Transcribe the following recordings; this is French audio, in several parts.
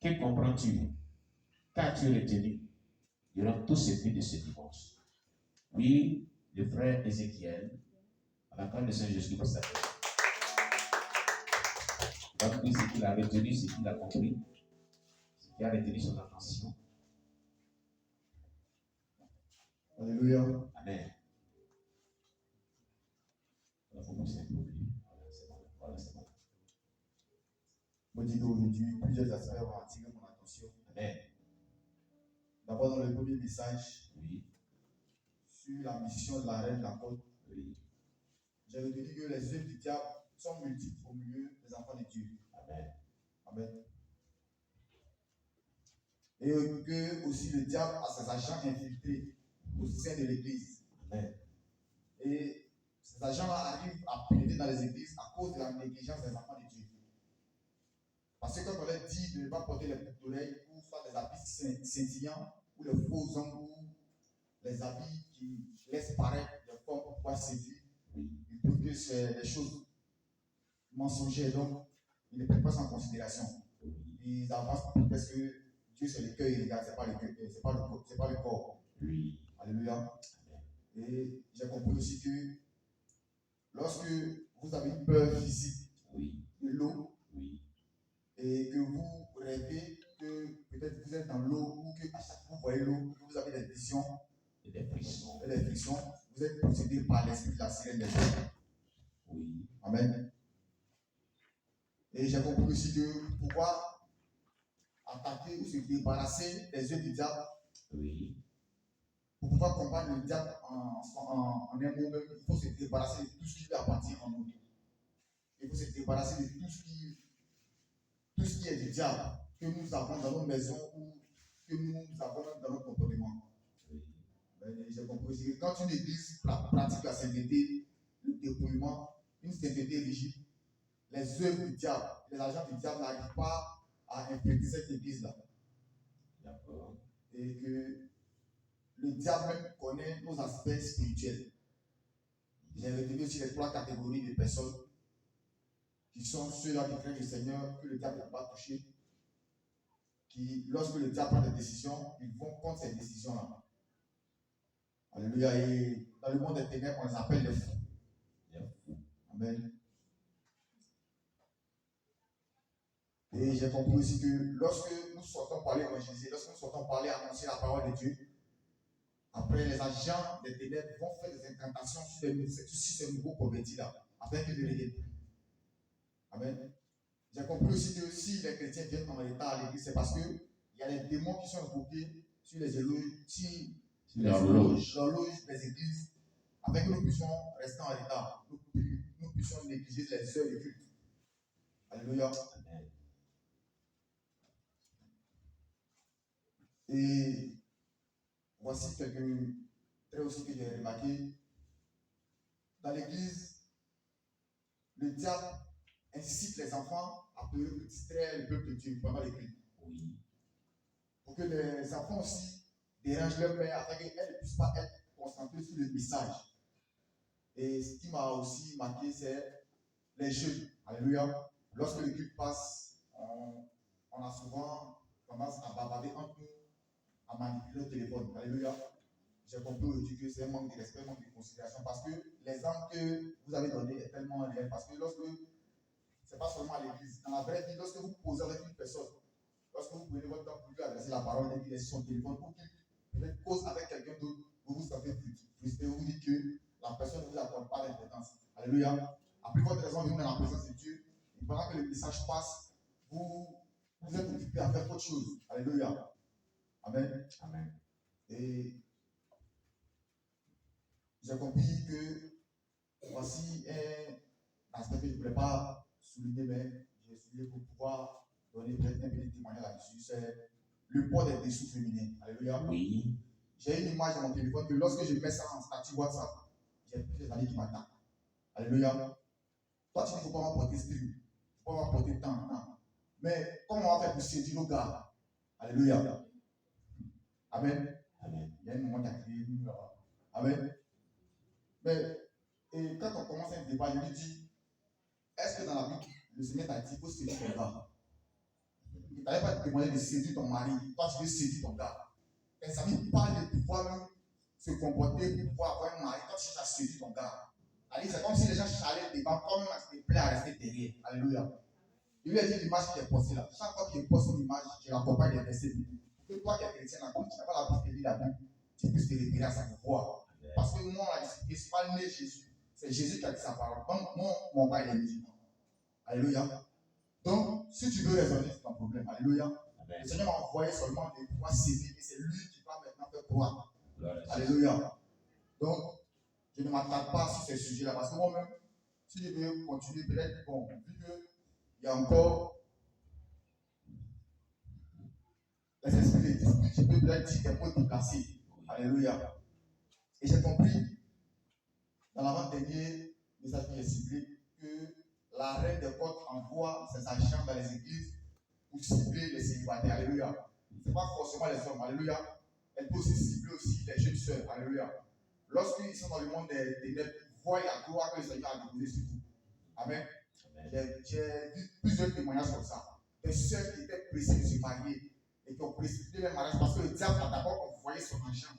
Que comprends-tu? Qu'as-tu retenu durant tout ce prix de ce dimanche? Oui, le frère Ézéchiel, à la fin de Saint Jésus pour sa tête. Donc, ce qu'il a retenu, ce qu'il a compris, ce qui a retenu son attention. Alléluia. Amen. Il faut pousser pour lui. Voilà, c'est bon. Moi, dis aujourd'hui, plusieurs aspects vont attirer mon attention. Amen. D'abord, dans le premier message, Oui. sur la mission de la reine de la côte, Oui. j'ai retenu que les œuvres du diable sont multiples au milieu des enfants de Dieu. Amen. Amen. Et que aussi le diable a ses agents infiltrés au sein de l'église. Amen. Et ces agents arrivent à pénétrer dans les églises à cause de la négligence des enfants de Dieu. Parce que quand on leur dit de ne pas porter les boucles d'oreilles ou soit des habits scintillants ou les faux ongles ou les habits qui laissent paraître des formes pour pouvoir séduire, ils trouvent que c'est des choses mensongères, donc ils ne prennent pas ça en considération. Ils avancent parce que Dieu c'est le cœur, il regarde, c'est pas le cœur, c'est pas le corps. Oui. Alléluia. Et j'ai compris aussi que lorsque vous avez une peur physique de l'eau, et que vous rêvez que peut-être vous êtes dans l'eau ou que à chaque fois vous voyez l'eau, que vous avez des visions Et des frissons. Vous êtes possédé par l'esprit de la sirène des eaux. Oui. Amen. Et j'ai compris aussi que pour pouvoir attaquer ou se débarrasser des œuvres du diable, Oui. pour pouvoir combattre le diable en un mot même, il faut se débarrasser de tout ce qui lui appartient en nous. Il faut se débarrasser de tout ce qui est du diable, que nous avons dans nos maisons ou que nous avons dans notre comportement. J'ai compris aussi que quand une église pratique la sainteté, le dépouillement, une sainteté rigide, les œuvres du diable, les agents du diable n'arrivent pas à infecter cette église-là. D'accord. Et que le diable même connaît nos aspects spirituels. J'ai retenu aussi les 3 catégories de personnes qui sont ceux-là qui craignent le Seigneur, que le diable n'a pas touché, qui, lorsque le diable prend des décisions, ils vont contre ces décisions-là. Alléluia. Et dans le monde des ténèbres, on les appelle les fous. Amen. Et j'ai compris aussi que lorsque nous sortons parler évangéliser, lorsque nous sortons parler annoncer la parole de Dieu, après les agents des ténèbres vont faire des incantations sur ces nouveaux convertis-là, afin qu'ils ne reviennent plus. Amen. J'ai compris aussi que si les chrétiens viennent en retard à l'église, c'est parce qu'il y a des démons qui sont invoqués sur les éloges, sur l'horloge des églises, afin que nous puissions rester en retard, nous puissions négliger les heures de culte. Alléluia. Amen. Et voici quelques traits aussi que j'ai remarqué. Dans l'église, le diable incite les enfants à distraire le peuple de Dieu pendant les cultes. Oui. Pour que les enfants aussi dérangent leur père afin qu'elles ne puissent pas être concentrées sur le message. Et ce qui m'a aussi marqué, c'est les jeux. Alléluia. Lorsque le culte passe, on a souvent tendance à bavarder entre nous, à manipuler le téléphone. Alléluia. J'ai compris aujourd'hui que c'est un manque de respect, un manque de considération, parce que l'exemple que vous avez donné est tellement réel. Parce que lorsque, c'est pas seulement à l'église, dans la vraie vie, lorsque vous posez avec une personne, lorsque vous prenez votre temps pour lui adresser la parole et qu'il laisse son téléphone pour qu'il peut-être cause avec quelqu'un d'autre, vous vous sentez frustré, vous dites que la personne ne vous accorde pas d'importance. Alléluia. Après votre raison de venir dans la présence de Dieu, et pendant que le message passe, vous êtes occupé à faire autre chose. Alléluia. Amen. Amen. Et j'ai compris que voici un aspect que je ne voulais pas souligner, mais j'ai souligné pour pouvoir donner peut-être un petit témoignage là-dessus. C'est le poids des dessous féminins. Alléluia. Oui. J'ai une image dans mon téléphone que lorsque je mets ça en statut WhatsApp, j'ai plusieurs amis qui m'attendent. Alléluia. Toi, tu ne faut pas m'apporter stream. Il ne faut pas m'apporter temps. Non. Mais comment on va faire pour séduire nos gars? Alléluia. Amen. Amen. Il y a un moment qui a crié là-bas. Amen. Mais et quand on commence un débat, je lui dis, est-ce que dans la Bible, le Seigneur t'a dit qu'il faut séduire ton gars? Il n'allait pas te demander de séduire ton mari. Toi, tu veux séduire ton gars. Tes amis parlent de pouvoir même se comporter pour pouvoir avoir un mari. Toi, tu cherches à séduire ton gars. Allez, c'est comme si les gens chalaient devant, comme ils plaît à rester derrière. Alléluia. Je lui ai dit l'image qu'il est postée là. Chaque fois qu'il poste une image, je l'accompagne des versets bibliques. Pour que toi qui es chrétien, quand tu n'as pas la possibilité de lire la Bible, tu puisses te référer à sa voix. Parce que moi, je ne suis pas né Jésus. C'est Jésus qui a dit sa parole. Donc, mon père est musulman. Alléluia. Donc, si tu veux raisonner, c'est un problème. Alléluia. Amen. Le Seigneur m'a envoyé seulement de pouvoir s'aimer et c'est lui qui va maintenant faire croire. Alléluia. Donc, je ne m'attarde pas sur ces sujets-là parce que moi-même, si je veux continuer, peut-être, bon, vu qu'il y a encore les esprits de dispute, je peux peut-être dire des mots déplacés. Alléluia. Et j'ai compris dans l'avant-dernier message qui est ciblé que la reine des côtes envoie ses agents dans les églises pour cibler les célibataires. Alléluia. Ce n'est pas forcément les hommes. Alléluia. Elle peut aussi cibler aussi les jeunes sœurs. Alléluia. Lorsqu'ils sont dans le monde des ténèbres, ils voient la gloire que le Seigneur a déposée sur vous. Amen. J'ai vu plusieurs témoignages comme ça. Des sœurs qui étaient pressées de se marier et qui ont précipité leur mariage parce que le diable a d'abord envoyé son agent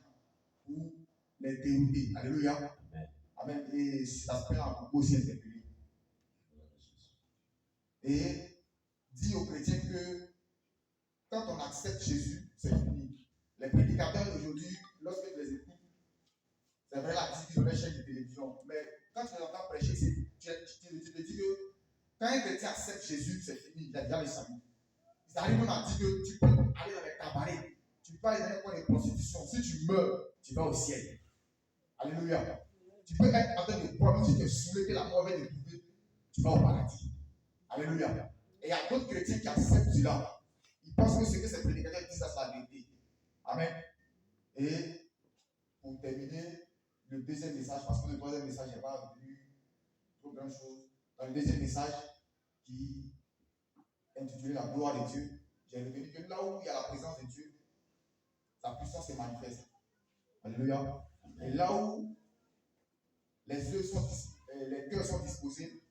pour les dérouter. Alléluia. Amen. Amen. Et cet aspect-là a beaucoup aussi interpellé. Et dit aux chrétiens que quand on accepte Jésus, c'est fini. Les prédicateurs d'aujourd'hui, lorsque tu les écoutes, c'est vrai, la disent qu'ils ont les chaînes de télévision, mais quand tu les entends prêcher, tu te dis que quand un chrétien accepte Jésus, c'est fini, il a déjà le salut. Ils arrivent même à dire que tu peux aller dans les cabarets, tu peux aller dans les coins de prostitution. Si tu meurs, tu vas au ciel. Alléluia. Tu peux être en train de boire, même si tu es saoulé, que la mort va te trouver, tu vas au paradis. Alléluia. Et il y a d'autres chrétiens qui acceptent cela. Ils pensent que ce que ces prédicateurs disent, ça c'est la vérité. Amen. Et pour terminer, le deuxième message, parce que le troisième message n'est pas retenu trop grand chose. Dans le deuxième message, qui est intitulé La gloire de Dieu, j'ai retenu que là où il y a la présence de Dieu, sa puissance se manifeste. Alléluia. Et là où les cœurs sont disposés,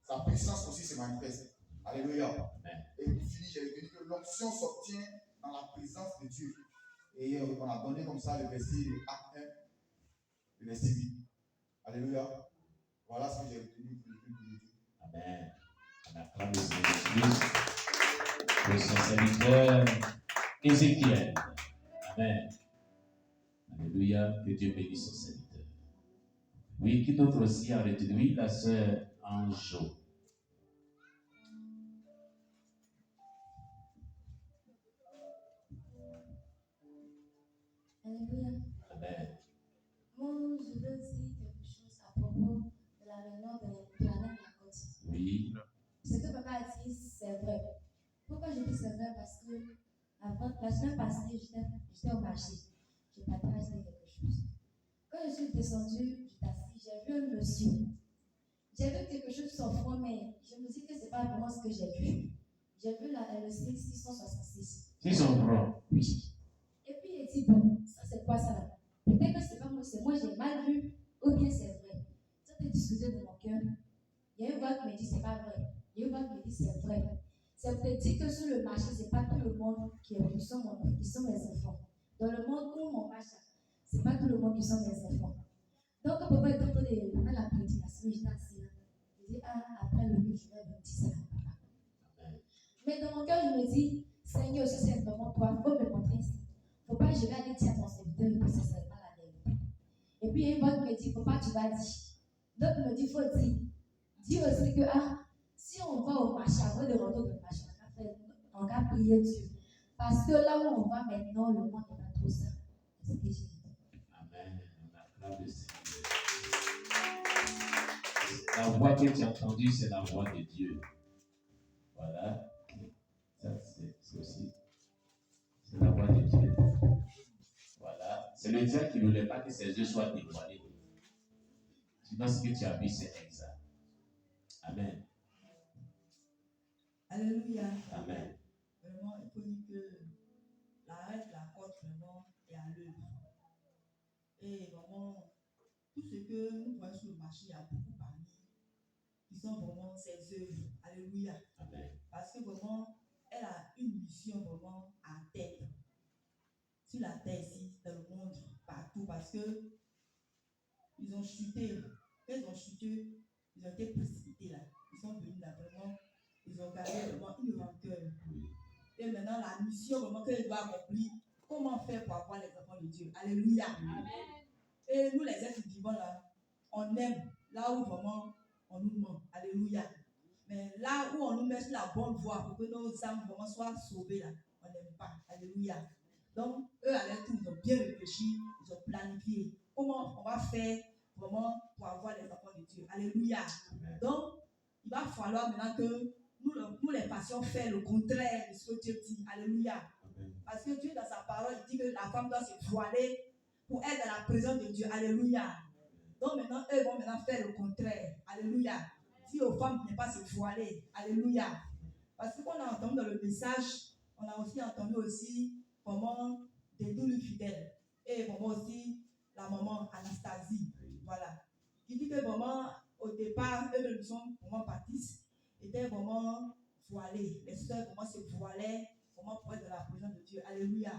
sa puissance aussi se manifeste. Alléluia. Et pour finir, j'ai retenu que l'onction s'obtient dans la présence de Dieu. Et on a donné comme ça le verset Acte 1, le verset 8. Alléluia. Voilà ce que j'ai retenu pour le culte de Dieu. Amen. On acclame le Seigneur Jésus pour son serviteur Ézéchiel. Amen. Alléluia. Que Dieu bénisse son serviteur. Oui, qui d'autre aussi a retenu? Oui, la sœur Anjo. Alléluia. Amen. Moi, je veux dire quelque chose à propos de la réunion de la reine de la côte. Oui. Ce que papa a dit, c'est vrai. Pourquoi je dis c'est vrai? Parce que la semaine passée, j'étais au marché. Je partais acheter quelque chose. Quand je suis descendue, je t'assise, j'ai vu un monsieur. J'ai vu quelque chose sur son front, mais je me dis que ce n'est pas vraiment ce que j'ai vu. J'ai vu le 666. 600 Oui. Et puis il dit, bon, ça c'est quoi ça là? Peut-être que c'est pas moi, c'est moi, j'ai mal vu, ou bien c'est vrai. Ça te discuter de mon cœur. Il y a une voix qui me dit c'est pas vrai. Il y a une voix qui me dit c'est vrai. Ça peut dire que sur le marché, c'est pas tout le monde qui sont mes enfants. Dans le monde où on marche, c'est pas tout le monde qui sont mes enfants. Donc, papa est en train de faire la prédication, j'étais assis là. Je dis, après le livre, je vais vous dire ça à papa. Mais dans mon cœur, je me dis, Seigneur, si c'est vraiment toi, il faut me montrer ici. Il ne faut pas que je vais aller dire à ton serviteur que ce n'est pas la vérité. Et puis, il y a une voix qui me dit, il ne faut pas que tu vas dire. D'autres me disent, il faut dire. Dis aussi que, si on va au marché, avant de rentrer au marché, on va prier Dieu. Parce que là où on va maintenant, le monde n'est pas trop ça. C'est ce que j'ai dit. Amen. On acclame le Seigneur. La voix que tu as entendue, c'est la voix de Dieu. Voilà. Ça, c'est aussi. C'est la voix de Dieu. Voilà. C'est le diable qui ne voulait pas que ses yeux soient dévoilés. Sinon, ce que tu as vu, c'est exact. Amen. Alléluia. Amen. Vraiment, il faut dire que la reine de la côte, vraiment, est à l'œuvre. Et vraiment, tout ce que nous voyons sur le marché, il y a beaucoup parmi qui sont vraiment ses œuvres. Alléluia. Amen. Parce que vraiment, mission vraiment à tête. Sur la terre ici, dans le monde, partout, parce que ils ont chuté. Quand ils ont chuté, ils ont été précipités là. Ils sont venus là vraiment, ils ont gardé vraiment une rancœur. Et maintenant, la mission vraiment qu'ils doivent accomplir, comment faire pour avoir les enfants de Dieu? Alléluia. Amen. Et nous, les êtres vivants là, on aime là où vraiment on nous ment. Alléluia. Mais là où on nous met sur la bonne voie pour que nos âmes vraiment soient sauvées là, on n'aime pas. Alléluia. Donc, eux, à leur tour, ils ont bien réfléchi, ils ont planifié. Comment on va faire vraiment pour avoir les enfants de Dieu? Alléluia. Donc, il va falloir maintenant que nous les passions faire le contraire de ce que Dieu dit. Alléluia. Parce que Dieu, dans sa parole, il dit que la femme doit se voiler pour être dans la présence de Dieu. Alléluia. Donc maintenant, eux vont maintenant faire le contraire. Alléluia. Si aux femmes ne pas se voiler. Alléluia. Parce que qu'on a entendu dans le message, on a aussi entendu aussi comment des doules fidèles. Et vraiment aussi la maman Anastasie. Voilà. Qui dit que vraiment, au départ, eux ne sont vraiment baptistes, étaient vraiment voilés. Les sœurs vraiment se voilaient vraiment pour être dans la présence de Dieu. Alléluia.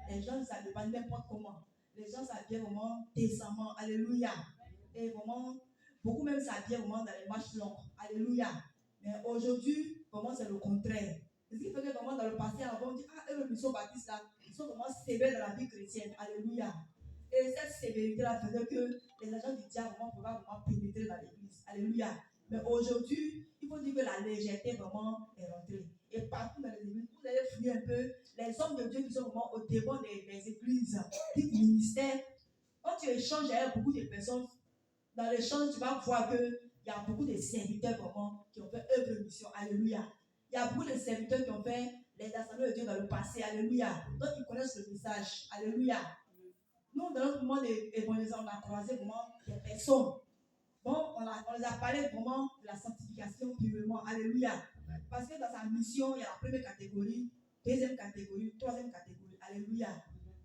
Les gens ne savaient pas n'importe comment. Les gens s'habillaient vraiment décemment. Alléluia. Et vraiment, beaucoup même s'habillaient vraiment dans les marches longues. Alléluia. Mais aujourd'hui, vraiment, c'est le contraire. Ce qui fait que vraiment dans le passé, avant, on dit, ah, eux, ils sont baptistes là, ils sont vraiment sévères dans la vie chrétienne. Alléluia. Et cette sévérité-là faisait que les agents du diable vraiment pouvaient vraiment pénétrer dans l'église. Alléluia. Mais aujourd'hui, il faut dire que la légèreté vraiment est rentrée. Et partout dans les églises, vous allez fouiller un peu les hommes de Dieu qui sont vraiment au devant des églises, des ministères. Quand tu échanges avec beaucoup de personnes, dans l'échange, tu vas voir qu'il y a beaucoup de serviteurs vraiment qui ont fait œuvre de mission. Alléluia. Il y a beaucoup de serviteurs qui ont fait les assemblées de Dieu dans le passé. Alléluia. Donc, ils connaissent le message. Alléluia. Nous, dans notre moment d'évangélisation, on a croisé vraiment des personnes. Bon, on les a parlé vraiment de la sanctification purement. Alléluia. Parce que dans sa mission, il y a la première catégorie, deuxième catégorie, troisième catégorie. Alléluia.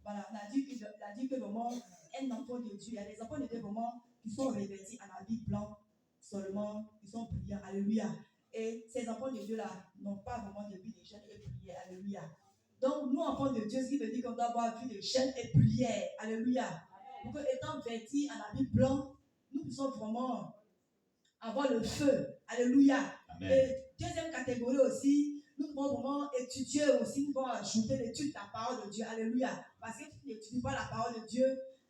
Voilà, on a dit que vraiment, un enfant de Dieu, il y a des enfants de Dieu vraiment qui sont revêtis à la vie blanche seulement, qui sont brillants. Alléluia. Et ces enfants de Dieu-là n'ont pas vraiment de vie de chaîne et prière. Alléluia. Donc, nous, enfants de Dieu, ce qui veut dire qu'on doit avoir vie de chaîne et prière. Alléluia. Pour que, étant vêtis à la vie blanche, nous puissions vraiment avoir le feu. Alléluia. Amen. Et deuxième catégorie aussi, nous devons vraiment étudier aussi, nous devons ajouter l'étude de la parole de Dieu. Alléluia. Parce que si tu n'étudies pas la parole de Dieu,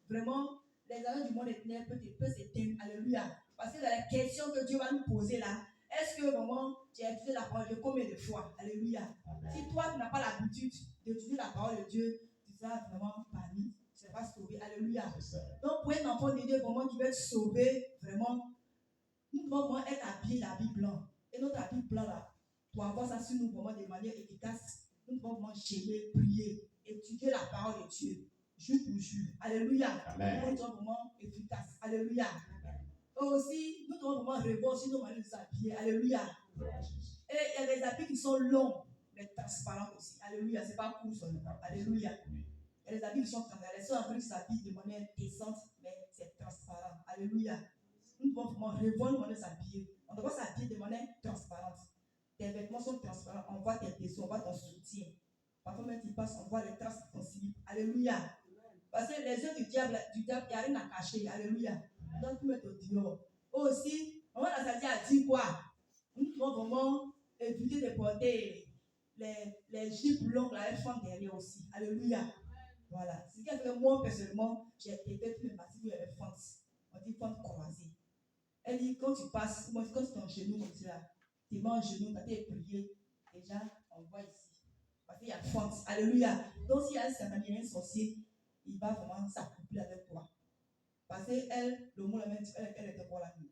vraiment, les années du monde éternel peuvent s'éteindre. Alléluia. Parce que dans les questions que Dieu va nous poser là, est-ce que vraiment tu as étudié la parole de Dieu combien de fois? Alléluia. Amen. Si toi tu n'as pas l'habitude d'étudier la parole de Dieu, tu seras vraiment banni, tu seras sauvé. Alléluia. Donc pour un enfant de Dieu vraiment qui veut être sauvé, vraiment, nous devons vraiment être habillés d'habits blancs. Et notre habit blanc là, pour avoir ça sur nous vraiment de manière efficace, nous devons vraiment gérer, prier, étudier la parole de Dieu, jour pour jour. Alléluia. Amen. Nous devons vraiment efficace. Alléluia. Et aussi, nous devons vraiment revoir aussi nos manières de s'habiller. Alléluia. Et il y a des habits qui sont longs, mais transparents aussi. Alléluia. C'est pas court seulement. Alléluia. Il y a des habits qui sont transparents. Les seuls qui s'habillent de manière décente, mais c'est transparent. Alléluia. Nous devons vraiment revoir nos manières de s'habiller. On doit s'habiller de manière transparente. Tes vêtements sont transparents. On voit tes dessous, on voit ton soutien. Parfois même tu passes, on voit les traces de ton slip. Alléluia. Parce que les yeux du diable, il n'y a rien à cacher. Alléluia. Donc, tu mets au dehors. Aussi, on va a dit quoi? Nous devons vraiment éviter de porter les jupes longues, la femme derrière aussi. Alléluia. Voilà. C'est ce qui a fait que moi, personnellement, j'ai été tous mes parties où il y avait fente. On dit fente croisée. Elle dit, quand tu passes, quand tu es en genou comme ça, tu es en genou, tu as été prié. Déjà, on voit ici. Parce qu'il y a fente. Alléluia. Donc, s'il y a un Satan, il y a un sorcier, il va vraiment s'accoupler avec toi. Parce qu'elle, le mot la même, elle était quoi la nuit?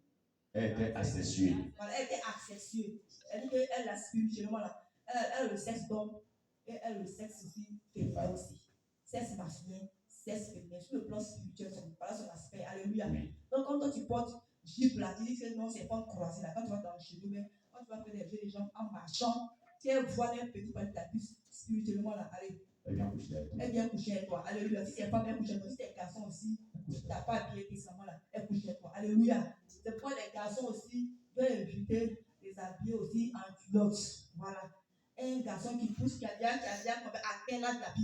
Elle était accessueuse. Voilà, elle était accessueuse. Elle dit qu'elle la spirituellement là. Elle a le sexe d'homme et elle a le sexe aussi féminin aussi. Sexe masculin, sexe féminin. Sur le plan spirituel, voilà son aspect. Alléluia. Oui. Donc quand toi tu portes jupe là, tu dis que non, c'est pas croisé là. Quand tu vas dans le chez nous, mais quand tu vas faire les gens en marchant, tu es voilé un petit peu de ta puce spirituellement là. Allez. Elle vient coucher avec toi. Alléluia. Si c'est pas bien coucher avec toi, si c'est garçon aussi, tu n'as pas habillé décemment là, elle couche avec toi. Alléluia. C'est pourquoi les garçons aussi doivent éviter les habiller aussi en culotte. Voilà. un garçon qui pousse, qui a déjà atteint l'âge de la puberté.